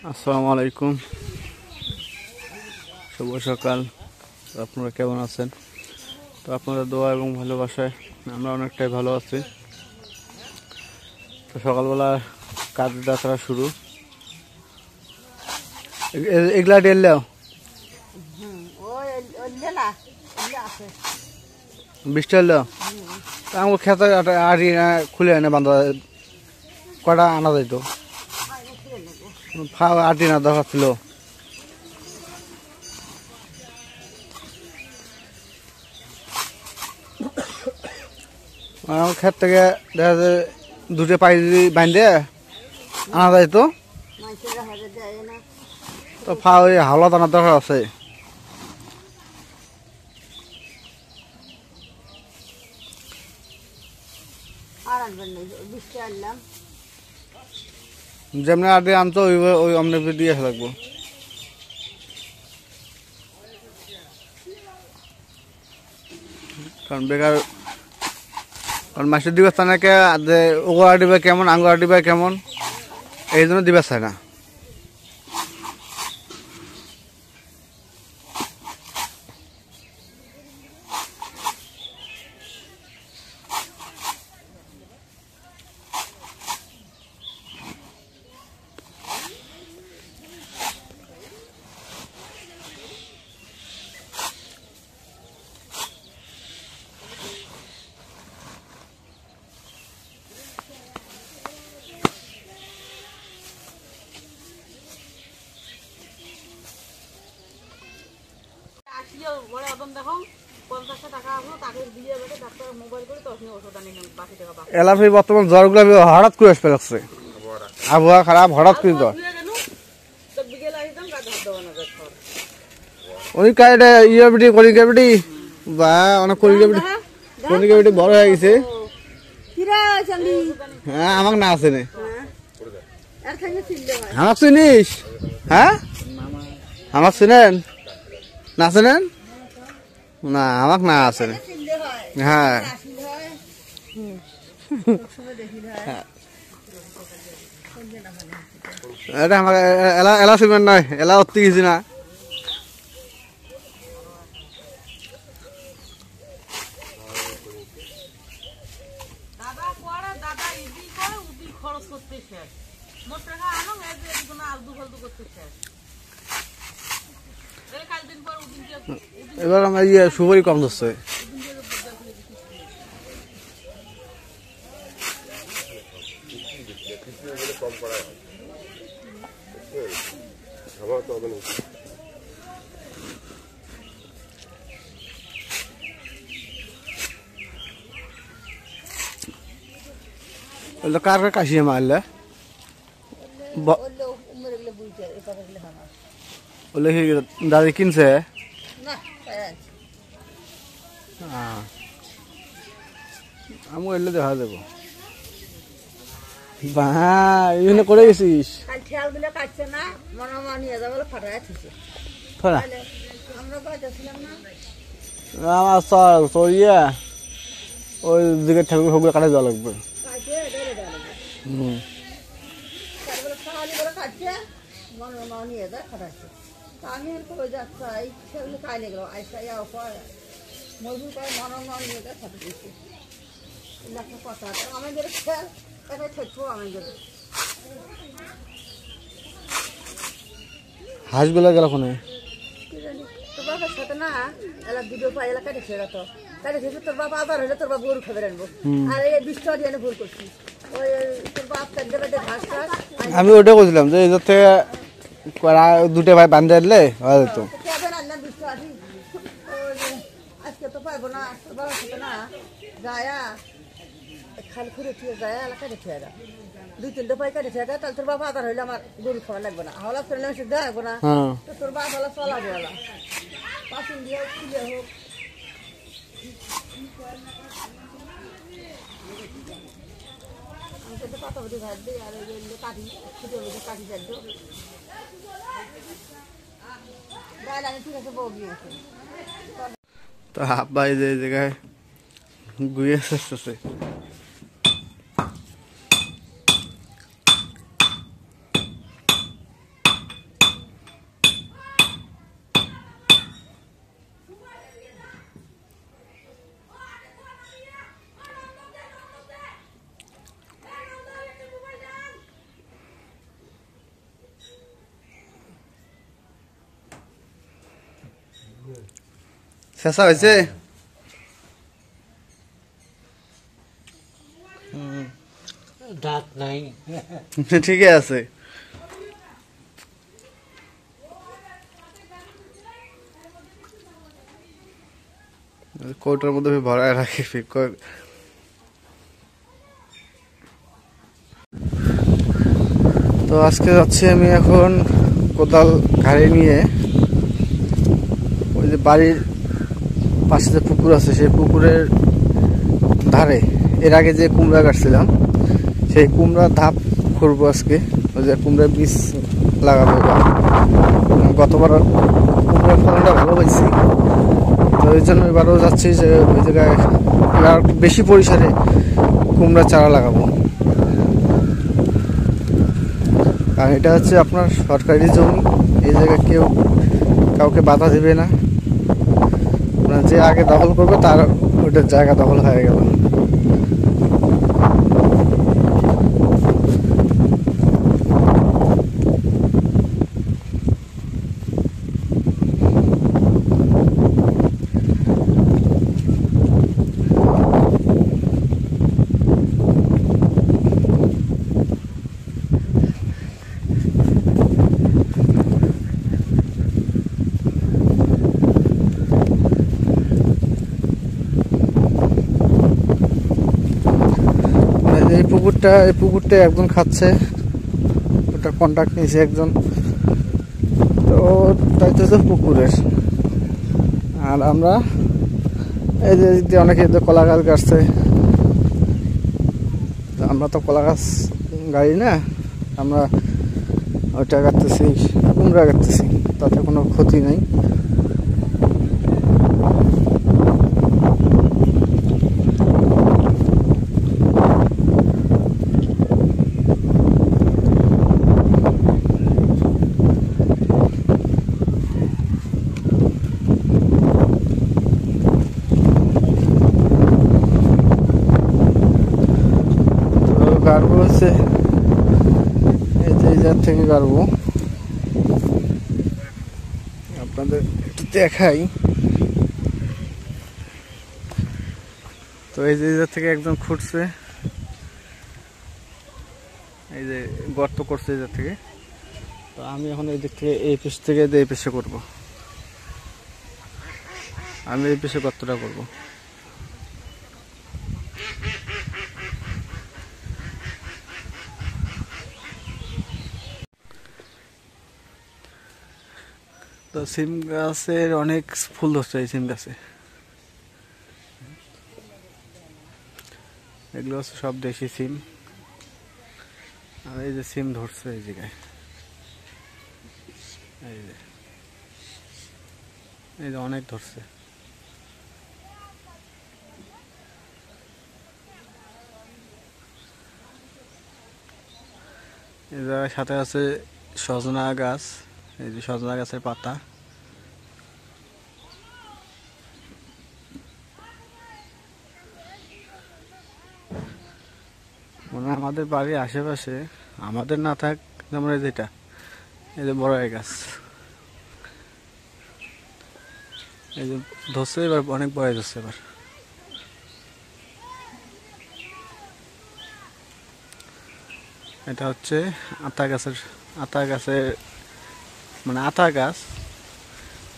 আসসালামু আলাইকুম, শুভ সকাল। আপনারা কেমন আছেন? তো আপনাদের দোয়া এবং ভালোবাসায় আমরা অনেকটাই ভালো আছি। তো সকালবেলা কাজের যাত্রা শুরু। এগুলা ডেললেও বৃষ্টি হলেও আমার খেতে আড়ি খুলে এনে বান্ধা কটা আনা যাইতো, আটি না দরকার ছিল। আমার ক্ষেত থেকে দেখা যায় দুটো পাই বাঁধে আনা যাইতো, তো ওই হাওলাত আনার দরকার আছে। যেমনি আটি আনতো ওই অমনি দিয়ে লাগবো। কারণ বেকার, কারণ মাসের দিবে নাকি ওগোড়া দিবে কেমন, আঙ্গুরা দিবে কেমন, এই জন্য দিবে চায় না। এলাফি বর্তমান জ্বরগুলো হঠাৎ করে আসতে লাগছে, আবহাওয়া খারাপ হঠাৎ করে জ্বর। ওই কাজটা ইয়েবিটি কলিকাবিটি বা অনেক কলিকাবিটি বড় হয়ে গেছে। হ্যাঁ আমাকে না আছে না, আমাকে চিনিস? হ্যাঁ আমাকে চিনেন না? চিনেন না? আমাকে না আছে না। হ্যাঁ এটা আমার এলা এলা সিমেন্ট নয়, এলা অতি কিছু না। এবার আমার সুপারি কম ধরছে। কার কার কাশিয়ে মারলে দাদি কিনছে? আমি এলে দেখা যাবো। বা করে গেছিস আমার চড়িয়া ওই দিকে ঠেলগুলো সবগুলো কাটে দেওয়া লাগবে। হাঁসগুলা গেল কোনে? দুটো পাই এলাকা দেখে তো তাই দেখে তোর বাবা আবার হলে তোর বাবা গরু খাবে আনবো, আর এই বৃষ্টি দিয়ে ভুল করছি। ওই তোর বাপ ঘাস আমি ওটা বলছিলাম যে এদের থেকে দুটো ভাই বান্ধে আনলে হয়ে যেত। আজকে তো পাইবো না, তোর বাবার সাথে না যায়া খালি ঘুরে ফিরে যায় এলাকা দেখে এরা দুই তিনটে পাই কাটে থাকে, তাহলে তোর বাবা আদার হইলে আমার গরু খাওয়া লাগবে না, হলা ফেলে দেখাবো না। তোর বাপ হলা চলাবো হলা পাঁচিন দিয়ে হোক খুলে হোক। আমি কিন্তু পাতাবটি ভাত দিই আর কাটি ছুটে কাটি যাচ্ছ গায়ে লাগে, ঠিক আছে বউ গিয়েছে। তো আব্বা এই জায়গায় ঘুরে আসতেছে। শেষা হয়েছে দাঁত নাই ঠিকই আছে কৌটার মধ্যে ভরায় রাখি তো আজকে যাচ্ছি আমি এখন কোদাল ঘাড়ে নিয়ে ওই যে বাড়ির পাশে যে পুকুর আছে সেই পুকুরের ধারে এর আগে যে কুমড়া কাটছিলাম সেই কুমড়া ধাপ করবো আজকে ওই যে কুমড়ার বীজ লাগাবো গতবার কুমড়ার ফলনটা ভালো পাইছি তো এই জন্য এবারও যাচ্ছি যে ওই জায়গায় আর বেশি পরিসরে কুমড়া চারা লাগাবো কারণ এটা হচ্ছে আপনার সরকারি জমি এই জায়গায় কেউ কাউকে বাধা দেবে না যে আগে দখল করবে তার ওইটার জায়গা দখল হয়ে গেল এই পুকুরটা একজন খাচ্ছে ওটা কন্ট্রাক্ট নিয়েছে একজন তো দায়িত্ব তো পুকুরের আর আমরা এই যে অনেকে কলা গাছ কাটছে আমরা তো কলা গাছ গাড়ি না আমরা ওইটা কাটতেছি কুমড়া কাটতেছি তাতে কোনো ক্ষতি নেই গাড়বো হচ্ছে এই যে জায়গা থেকে গাড়বো আপনাদের একটু দেখাই তো এই যে জায়গা থেকে একজন খুঁড়ছে এই যে গর্ত করছে এই জায়গা থেকে তো আমি এখন এই দিক থেকে এই পিস থেকে এই পিসে করবো আমি এই পিসে গর্তটা করবো তো সিম গাছের অনেক ফুল ধরছে এই সিম গাছে এগুলো হচ্ছে সব দেশি সিম আর এই যে সিম ধরছে এই জায়গায় এই যে অনেক ধরছে এই জায়গায় সাথে আছে সজনা গাছ এই যে সজনা গাছের পাতা মানে আমাদের বাড়ির আশেপাশে আমাদের না থাক যেমন যেটা এই যে বড় গাছ এই যে ধরছে এবার অনেক বড় ধরছে এবার এটা হচ্ছে আতা গাছের মানে আতা গাছ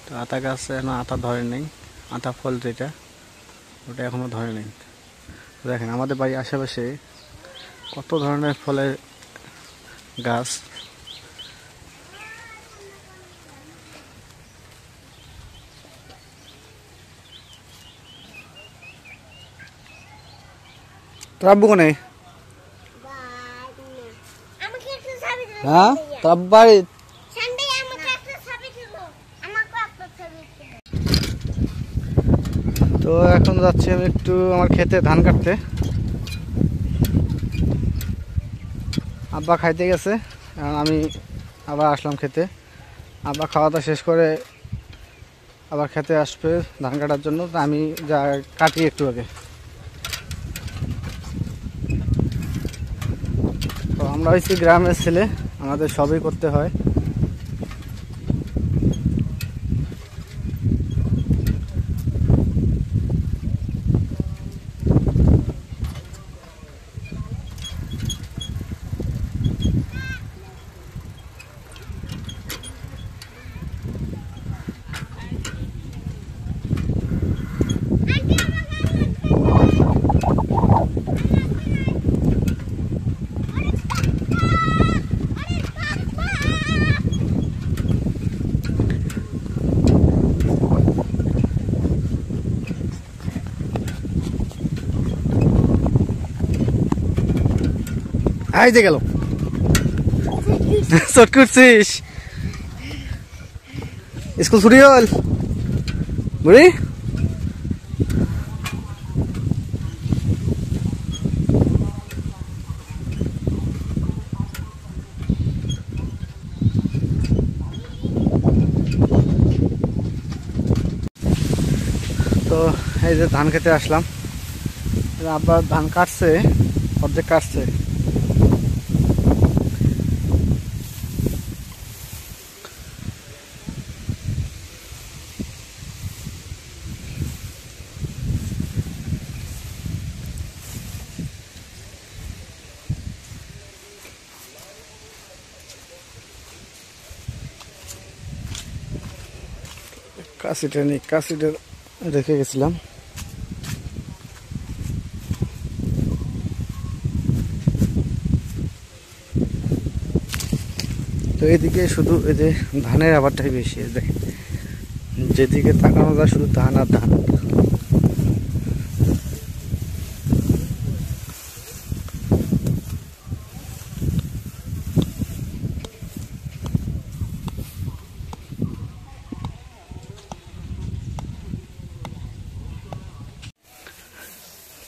তো আতা গাছ এখনো আতা ধরে নেই আতা ফল যেটা ওটা এখনো ধরে নেই দেখেন আমাদের বাড়ির আশেপাশে কত ধরনের ফলের গাছ তোর আব্বু কোনে হ্যাঁ তোর আব্বু বাড়ি তো এখন যাচ্ছি আমি একটু আমার ক্ষেতে ধান কাটতে আব্বা খাইতে গেছে আমি আবার আসলাম খেতে আব্বা খাওয়া দাওয়া শেষ করে আবার খেতে আসবে ধান কাটার জন্য আমি যা কাটি একটু আগে তো আমরা হচ্ছি গ্রামের ছেলে আমাদের সবই করতে হয় এই যে গেল চট করছিস স্কুল ছুটি হল বুড়ি তো এই যে ধান খেতে আসলাম আব্বা ধান কাটছে অর্ধেক কাটছে কাশিটা রেখে গেছিলাম তো এদিকে শুধু এই যে ধানের আবারটাই বেশি দেখেন যেদিকে তাকানো যায় শুধু ধান আর ধান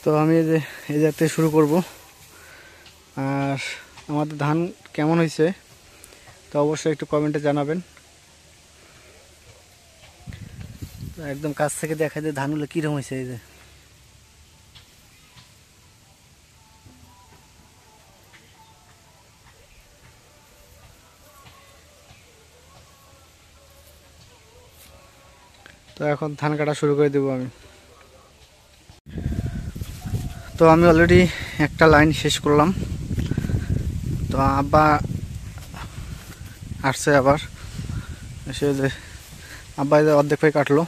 তো আমি এই জায়গা থেকে শুরু করব আর আমাদের ধান কেমন হয়েছে তো অবশ্যই একটু কমেন্টে জানাবেন একদম কাছ থেকে দেখা যায় ধানগুলো কীরকম হয়েছে এই যে তো এখন ধান কাটা শুরু করে দেবো আমি তো আমি অলরেডি একটা লাইন শেষ করলাম তো আব্বা আসছে আবার এসে যে আব্বা অর্ধেক পাই কাটলো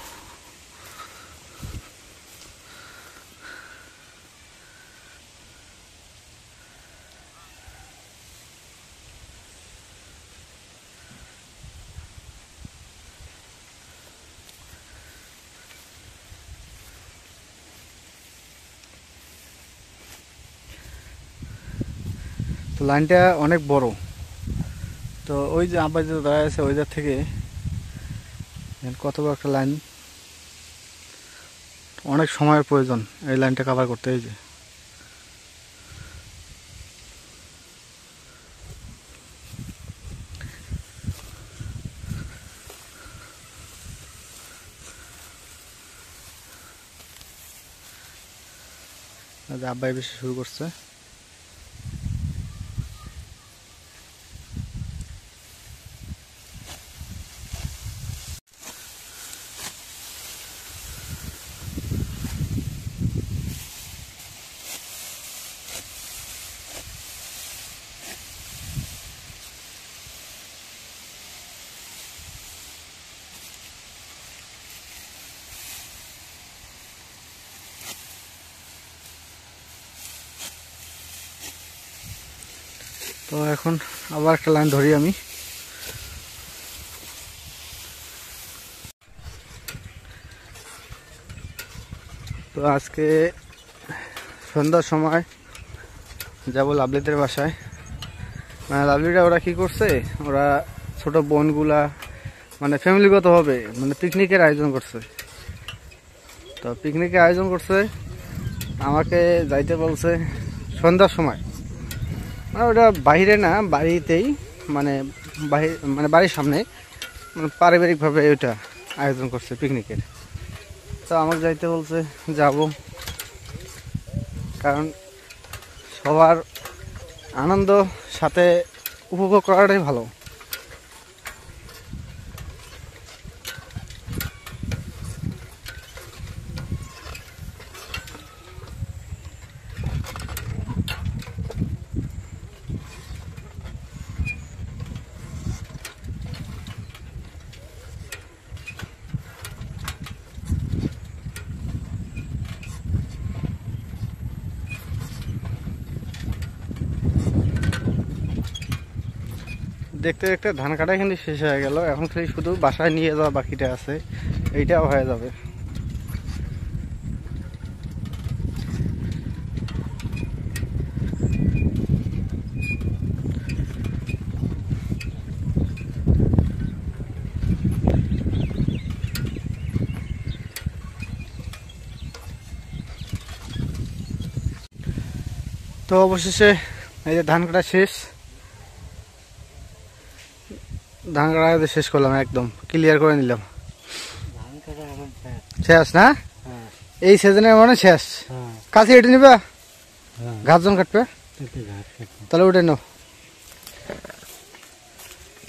তো লাইনটা অনেক বড় তো ওই যে আব্বা যে দাঁড়ায় আছে ওই জায়গা থেকে কত বড় একটা লাইন অনেক সময়ের প্রয়োজন এই লাইনটা কভার করতে এই যে আব্বাই বেশি শুরু করছে তো এখন আবার একটা লাইন ধরি আমি তো আজকে সন্ধ্যার সময় যাব লাভলিদের বাসায় মানে লাভলিরা ওরা কি করছে ওরা ছোট বোনগুলা মানে ফ্যামিলিগতভাবে মানে পিকনিকের আয়োজন করছে তো পিকনিকের আয়োজন করছে আমাকে যাইতে বলছে সন্ধ্যার সময় মানে ওটা বাইরে না বাড়িতেই মানে বাড়ির সামনে মানে পারিবারিকভাবে ওইটা আয়োজন করছে পিকনিকের তো আমাকে যাইতে বলছে যাব কারণ সবার আনন্দ সাথে উপভোগ করাটাই ভালো দেখতে দেখতে ধান কাটা কিন্তু শেষ হয়ে গেল এখন খালি শুধু বাসায় নিয়ে যাওয়া বাকিটা আছে এইটাও হয়ে যাবে তো অবশেষে এই যে ধান কাটা শেষ, ধান কাটা শেষ করলাম, একদম ক্লিয়ার করে নিলাম। ধান কাটা এখন শেষ না? হ্যাঁ এই সিজনের মানে শেষ। হ্যাঁ কাছে এটে নিবা, হ্যাঁ ঘাসজন কাটবে, একটু ঘাস কাটবো। তাহলে উঠে নাও।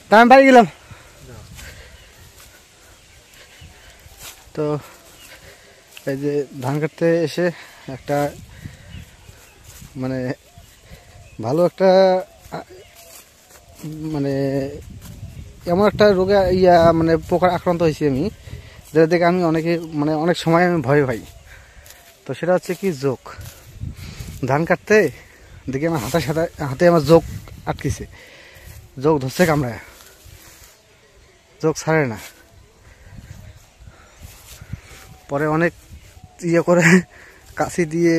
তা আমি বাড়ি গেলাম। তো এই যে ধান কাটতে এসে একটা মানে ভালো একটা মানে এমন একটা রোগে মানে পোকার আক্রান্ত হয়েছি আমি, যেটা দেখে আমি অনেক সময় আমি ভয় পাই। তো সেটা হচ্ছে কি, জোক। ধান কাটতে দেখি আমার হাতে আমার জোক আটকেছে, জোক ধরছে কামড়ায়, জোক ছাড়ে না। পরে অনেক করে কাশি দিয়ে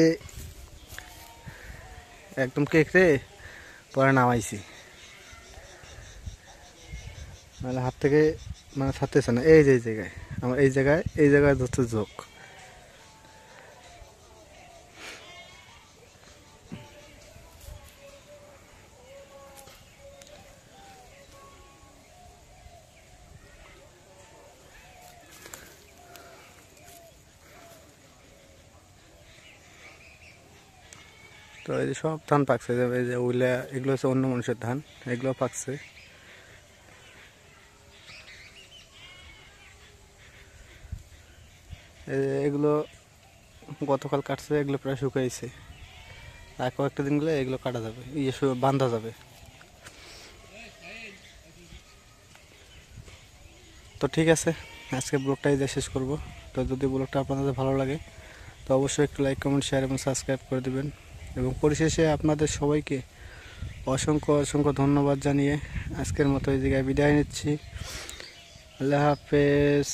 একদম কেকড়ে পরে নামাইছি, মানে হাত থেকে মানে ছাড়তেছে না। এই যে এই জায়গায় আমার এই জায়গায় ধরছে জোক। তো এই যে সব ধান পাকছে, এই যে এগুলো হচ্ছে অন্য মানুষের ধান, এগুলো পাকছে। এগুলো গতকাল কাটছে, এগুলো প্রায় শুকাইছে, আর কয়েকটা দিন গেলে এগুলো কাটা যাবে, বাঁধা যাবে। তো ঠিক আছে, আজকে ব্লগটা এই শেষ করব। তো যদি ব্লগটা আপনাদের ভালো লাগে তো অবশ্যই একটু লাইক, কমেন্ট, শেয়ার এবং সাবস্ক্রাইব করে দেবেন। এবং পরিশেষে আপনাদের সবাইকে অসংখ্য অসংখ্য ধন্যবাদ জানিয়ে আজকের মতো এই জায়গায় বিদায় নিচ্ছি। আল্লাহ হাফেজ।